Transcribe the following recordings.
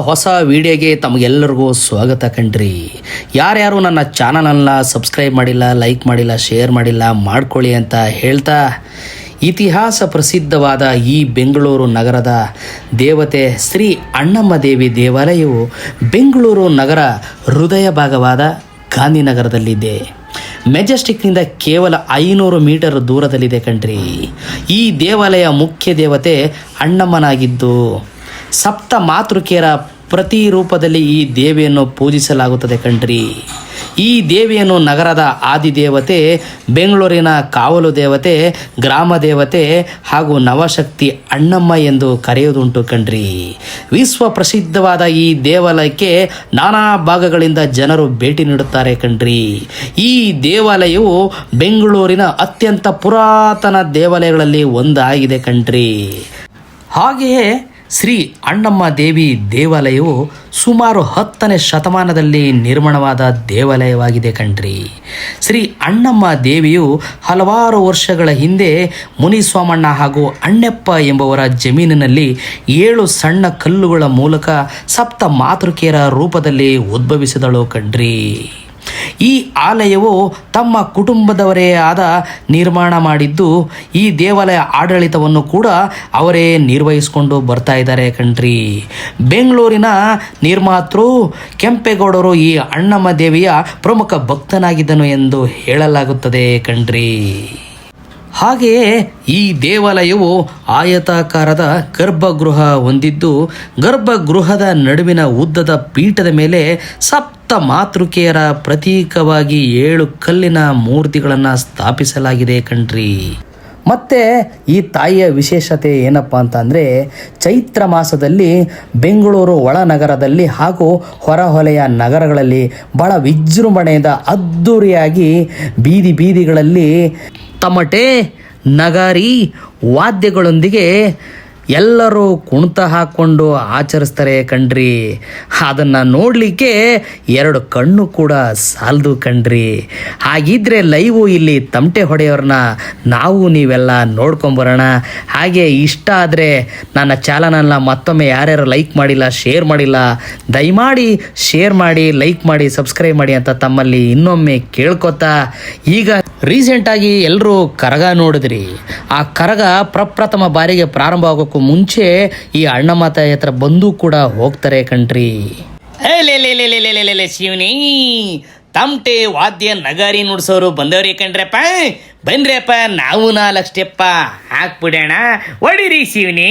ಹೊಸ ವಿಡಿಯೋಗೆ ತಮಗೆಲ್ಲರಿಗೂ ಸ್ವಾಗತ ಕಣ್ರಿ. ಯಾರ್ಯಾರು ನನ್ನ ಚಾನಲನ್ನು ಸಬ್ಸ್ಕ್ರೈಬ್ ಮಾಡಿಲ್ಲ, ಲೈಕ್ ಮಾಡಿಲ್ಲ, ಶೇರ್ ಮಾಡಿಲ್ಲ, ಮಾಡ್ಕೊಳ್ಳಿ ಅಂತ ಹೇಳ್ತಾ, ಇತಿಹಾಸ ಪ್ರಸಿದ್ಧವಾದ ಈ ಬೆಂಗಳೂರು ನಗರದ ದೇವತೆ ಶ್ರೀ ಅಣ್ಣಮ್ಮ ದೇವಿ ದೇವಾಲಯವು ಬೆಂಗಳೂರು ನಗರ ಹೃದಯ ಭಾಗವಾದ ಗಾಂಧಿನಗರದಲ್ಲಿದೆ. ಮೆಜೆಸ್ಟಿಕ್ನಿಂದ ಕೇವಲ 500 ಮೀಟರ್ ದೂರದಲ್ಲಿದೆ ಕಣ್ರಿ. ಈ ದೇವಾಲಯ ಮುಖ್ಯ ದೇವತೆ ಅಣ್ಣಮ್ಮನಾಗಿದ್ದು ಸಪ್ತ ಮಾತೃಕೆಯರ ಪ್ರತಿರೂಪದಲ್ಲಿ ಈ ದೇವಿಯನ್ನು ಪೂಜಿಸಲಾಗುತ್ತದೆ ಕಣ್ರಿ. ಈ ದೇವಿಯನ್ನು ನಗರದ ಆದಿದೇವತೆ, ಬೆಂಗಳೂರಿನ ಕಾವಲು ದೇವತೆ, ಗ್ರಾಮ ದೇವತೆ ಹಾಗೂ ನವಶಕ್ತಿ ಅಣ್ಣಮ್ಮ ಎಂದು ಕರೆಯುವುದುಂಟು ಕಣ್ರಿ. ವಿಶ್ವ ಪ್ರಸಿದ್ಧವಾದ ಈ ದೇವಾಲಯಕ್ಕೆ ನಾನಾ ಭಾಗಗಳಿಂದ ಜನರು ಭೇಟಿ ನೀಡುತ್ತಾರೆ ಕಣ್ರಿ. ಈ ದೇವಾಲಯವು ಬೆಂಗಳೂರಿನ ಅತ್ಯಂತ ಪುರಾತನ ದೇವಾಲಯಗಳಲ್ಲಿ ಒಂದಾಗಿದೆ ಕಣ್ರಿ. ಹಾಗೆಯೇ ಶ್ರೀ ಅಣ್ಣಮ್ಮ ದೇವಿ ದೇವಾಲಯವು ಸುಮಾರು 10ನೇ ಶತಮಾನದಲ್ಲಿ ನಿರ್ಮಾಣವಾದ ದೇವಾಲಯವಾಗಿದೆ ಕಣ್ರಿ. ಶ್ರೀ ಅಣ್ಣಮ್ಮ ದೇವಿಯು ಹಲವಾರು ವರ್ಷಗಳ ಹಿಂದೆ ಮುನಿಸ್ವಾಮಣ್ಣ ಹಾಗೂ ಅಣ್ಣಪ್ಪ ಎಂಬುವರ ಜಮೀನಿನಲ್ಲಿ 7 ಸಣ್ಣ ಕಲ್ಲುಗಳ ಮೂಲಕ ಸಪ್ತ ಮಾತೃಕೆಯರ ರೂಪದಲ್ಲಿ ಉದ್ಭವಿಸಿದಳು ಕಣ್ರಿ. ಈ ಆಲಯವು ತಮ್ಮ ಕುಟುಂಬದವರೇ ಆದ ನಿರ್ಮಾಣ ಮಾಡಿದ್ದು, ಈ ದೇವಾಲಯ ಆಡಳಿತವನ್ನು ಕೂಡ ಅವರೇ ನಿರ್ವಹಿಸಿಕೊಂಡು ಬರ್ತಾ ಇದ್ದಾರೆ ಕಣ್ರಿ. ಬೆಂಗಳೂರಿನ ನಿರ್ಮಾತೃ ಕೆಂಪೇಗೌಡರು ಈ ಅಣ್ಣಮ್ಮ ದೇವಿಯ ಪ್ರಮುಖ ಭಕ್ತನಾಗಿದ್ದನು ಎಂದು ಹೇಳಲಾಗುತ್ತದೆ ಕಣ್ರಿ. ಹಾಗೆಯೇ ಈ ದೇವಾಲಯವು ಆಯತಾಕಾರದ ಗರ್ಭಗೃಹ ಹೊಂದಿದ್ದು, ಗರ್ಭಗೃಹದ ನಡುವಿನ ಉದ್ದದ ಪೀಠದ ಮೇಲೆ ಸಪ್ತ ಮಾತೃಕೆಯರ ಪ್ರತೀಕವಾಗಿ 7 ಕಲ್ಲಿನ ಮೂರ್ತಿಗಳನ್ನು ಸ್ಥಾಪಿಸಲಾಗಿದೆ ಕಣ್ರಿ. ಮತ್ತು ಈ ತಾಯಿಯ ವಿಶೇಷತೆ ಏನಪ್ಪ ಅಂತಂದರೆ, ಚೈತ್ರ ಮಾಸದಲ್ಲಿ ಬೆಂಗಳೂರು ಒಳನಗರದಲ್ಲಿ ಹಾಗೂ ಹೊರಹೊಲೆಯ ನಗರಗಳಲ್ಲಿ ಬಹಳ ವಿಜೃಂಭಣೆಯಿಂದ ಅದ್ಧೂರಿಯಾಗಿ ಬೀದಿಗಳಲ್ಲಿ ತಮಟೆ, ನಗಾರಿ ವಾದ್ಯಗಳೊಂದಿಗೆ ಎಲ್ಲರೂ ಕುಣಿತ ಹಾಕ್ಕೊಂಡು ಆಚರಿಸ್ತಾರೆ ಕಣ್ರಿ. ಅದನ್ನು ನೋಡಲಿಕ್ಕೆ 2 ಕಣ್ಣು ಕೂಡ ಸಾಲದು ಕಣ್ರಿ. ಹಾಗಿದ್ರೆ ಲೈವು ಇಲ್ಲಿ ತಮಟೆ ಹೊಡೆಯೋರನ್ನ ನಾವು ನೀವೆಲ್ಲ ನೋಡ್ಕೊಂಬರೋಣ. ಹಾಗೆ ಇಷ್ಟ ಆದರೆ ನನ್ನ ಚಾನಲನ್ನು ಮತ್ತೊಮ್ಮೆ ಯಾರ್ಯಾರು ಲೈಕ್ ಮಾಡಿಲ್ಲ, ಶೇರ್ ಮಾಡಿಲ್ಲ, ದಯಮಾಡಿ ಶೇರ್ ಮಾಡಿ, ಲೈಕ್ ಮಾಡಿ, ಸಬ್ಸ್ಕ್ರೈಬ್ ಮಾಡಿ ಅಂತ ತಮ್ಮಲ್ಲಿ ಇನ್ನೊಮ್ಮೆ ಕೇಳ್ಕೊತಾ, ಈಗ ರೀಸೆಂಟಾಗಿ ಎಲ್ಲರೂ ಕರಗ ನೋಡಿದ್ರಿ. ಆ ಕರಗ ಪ್ರಪ್ರಥಮ ಬಾರಿಗೆ ಪ್ರಾರಂಭ ಆಗೋಕ್ಕೂ ಮುಂಚೆ ಈ ಅಣ್ಣಮ್ಮ ತಾಯಿ ಹತ್ರ ಬಂದು ಕೂಡ ಹೋಗ್ತಾರೆ ಕಣ್ರಿ. ಶಿವನಿ, ತಮಟೆ ವಾದ್ಯ ನಗಾರಿ ನುಡ್ಸೋರು ಬಂದವ್ರಿ ಕಣ್ರಪ್ಪ. ಬನ್ರಿಯಪ್ಪ, ನಾವು 4 ಸ್ಟೆಪ್ಪ ಹಾಕ್ಬಿಡೋಣ. ಹೊಡಿರಿ ಶಿವನಿ.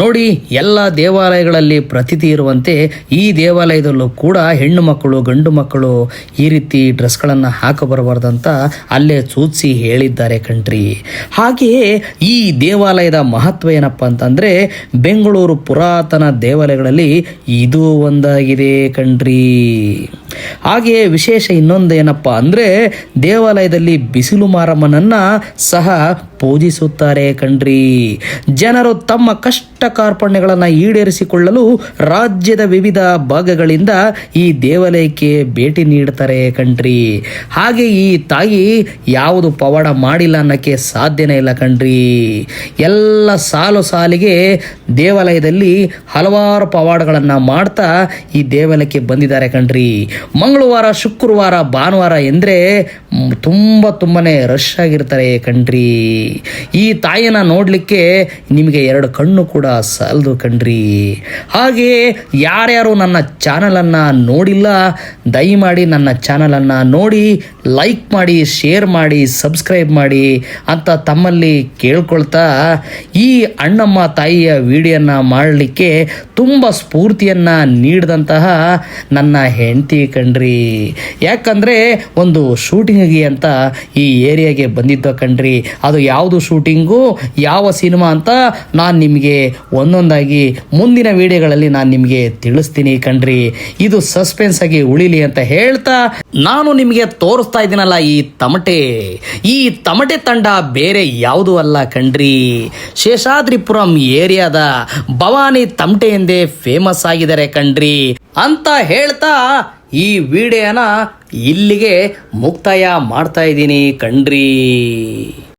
ನೋಡಿ, ಎಲ್ಲ ದೇವಾಲಯಗಳಲ್ಲಿ ಪ್ರತೀತಿ ಇರುವಂತೆ ಈ ದೇವಾಲಯದಲ್ಲೂ ಕೂಡ ಹೆಣ್ಣು ಮಕ್ಕಳು ಗಂಡು ಮಕ್ಕಳು ಈ ರೀತಿ ಡ್ರೆಸ್ಗಳನ್ನು ಹಾಕಬರಬಾರ್ದಂತ ಅಲ್ಲೇ ಸೂಚಿಸಿ ಹೇಳಿದ್ದಾರೆ ಕಣ್ರಿ. ಹಾಗೆಯೇ ಈ ದೇವಾಲಯದ ಮಹತ್ವ ಏನಪ್ಪ ಅಂತಂದರೆ, ಬೆಂಗಳೂರು ಪುರಾತನ ದೇವಾಲಯಗಳಲ್ಲಿ ಇದು ಒಂದಾಗಿದೆ ಕಣ್ರಿ. ಹಾಗೆಯೇ ವಿಶೇಷ ಇನ್ನೊಂದು ಏನಪ್ಪ ಅಂದರೆ, ದೇವಾಲಯದಲ್ಲಿ ಬಿಸಿಲು ಮಾರಮ್ಮನನ್ನು ಸಹ ಪೂಜಿಸುತ್ತಾರೆ ಕಣ್ರಿ. ಜನರು ತಮ್ಮ ಕಷ್ಟ ಕಾರ್ಪಣ್ಯಗಳನ್ನು ಈಡೇರಿಸಿಕೊಳ್ಳಲು ರಾಜ್ಯದ ವಿವಿಧ ಭಾಗಗಳಿಂದ ಈ ದೇವಾಲಯಕ್ಕೆ ಭೇಟಿ ನೀಡ್ತಾರೆ ಕಣ್ರಿ. ಹಾಗೆ ಈ ತಾಯಿ ಯಾವುದು ಪವಾಡ ಮಾಡಿಲ್ಲ ಅನ್ನೋಕ್ಕೆ ಸಾಧ್ಯನೇ ಇಲ್ಲ ಕಣ್ರಿ. ಎಲ್ಲ ಸಾಲು ಸಾಲಿಗೆ ದೇವಾಲಯದಲ್ಲಿ ಹಲವಾರು ಪವಾಡಗಳನ್ನು ಮಾಡ್ತಾ ಈ ದೇವಾಲಯಕ್ಕೆ ಬಂದಿದ್ದಾರೆ ಕಣ್ರಿ. ಮಂಗಳವಾರ, ಶುಕ್ರವಾರ, ಭಾನುವಾರ ಎಂದರೆ ತುಂಬನೇ ರಶ್ ಆಗಿರ್ತಾರೆ ಕಣ್ರಿ. ಈ ತಾಯಿನ ನೋಡಲಿಕ್ಕೆ ನಿಮಗೆ 2 ಕಣ್ಣು ಕೂಡ ಸಾಲದು ಕಣ್ರಿ. ಹಾಗೆಯೇ ಯಾರ್ಯಾರು ನನ್ನ ಚಾನಲನ್ನು ನೋಡಿಲ್ಲ, ದಯಮಾಡಿ ನನ್ನ ಚಾನಲನ್ನು ನೋಡಿ ಲೈಕ್ ಮಾಡಿ, ಶೇರ್ ಮಾಡಿ, ಸಬ್ಸ್ಕ್ರೈಬ್ ಮಾಡಿ ಅಂತ ತಮ್ಮಲ್ಲಿ ಕೇಳ್ಕೊಳ್ತಾ, ಈ ಅಣ್ಣಮ್ಮ ತಾಯಿಯ ವಿಡಿಯೋನ ಮಾಡಲಿಕ್ಕೆ ತುಂಬ ಸ್ಫೂರ್ತಿಯನ್ನು ನೀಡಿದಂತಹ ನನ್ನ ಹೆಂಡತಿ ಕಣ್ರಿ. ಯಾಕಂದರೆ ಒಂದು ಶೂಟಿಂಗಿಗೆ ಅಂತ ಈ ಏರಿಯಾಗೆ ಬಂದಿದ್ದ ಕಣ್ರಿ. ಅದು ಯಾವುದು ಶೂಟಿಂಗು, ಯಾವ ಸಿನಿಮಾ ಅಂತ ನಾನು ನಿಮಗೆ ಒಂದೊಂದಾಗಿ ಮುಂದಿನ ವಿಡಿಯೋಗಳಲ್ಲಿ ನಾನು ನಿಮಗೆ ತಿಳಿಸ್ತೀನಿ ಕಣ್ರಿ. ಇದು ಸಸ್ಪೆನ್ಸ್ ಆಗಿ ಉಳಿಲಿ ಅಂತ ಹೇಳ್ತಾ ನಾನು ನಿಮಗೆ ತೋರಿಸ್ತಾ ಇದ್ದೀನಲ್ಲ ಈ ತಮಟೆ ತಂಡ ಬೇರೆ ಯಾವುದು ಅಲ್ಲ ಕಣ್ರಿ, ಶೇಷಾದ್ರಿಪುರಂ ಏರಿಯಾದ ಭವಾನಿ ತಮಟೆ ಎಂದೇ ಫೇಮಸ್ ಆಗಿದ್ದಾರೆ ಕಣ್ರಿ ಅಂತ ಹೇಳ್ತಾ ಈ ವಿಡಿಯೋನ ಇಲ್ಲಿಗೆ ಮುಕ್ತಾಯ ಮಾಡ್ತಾ ಇದ್ದೀನಿ ಕಣ್ರಿ.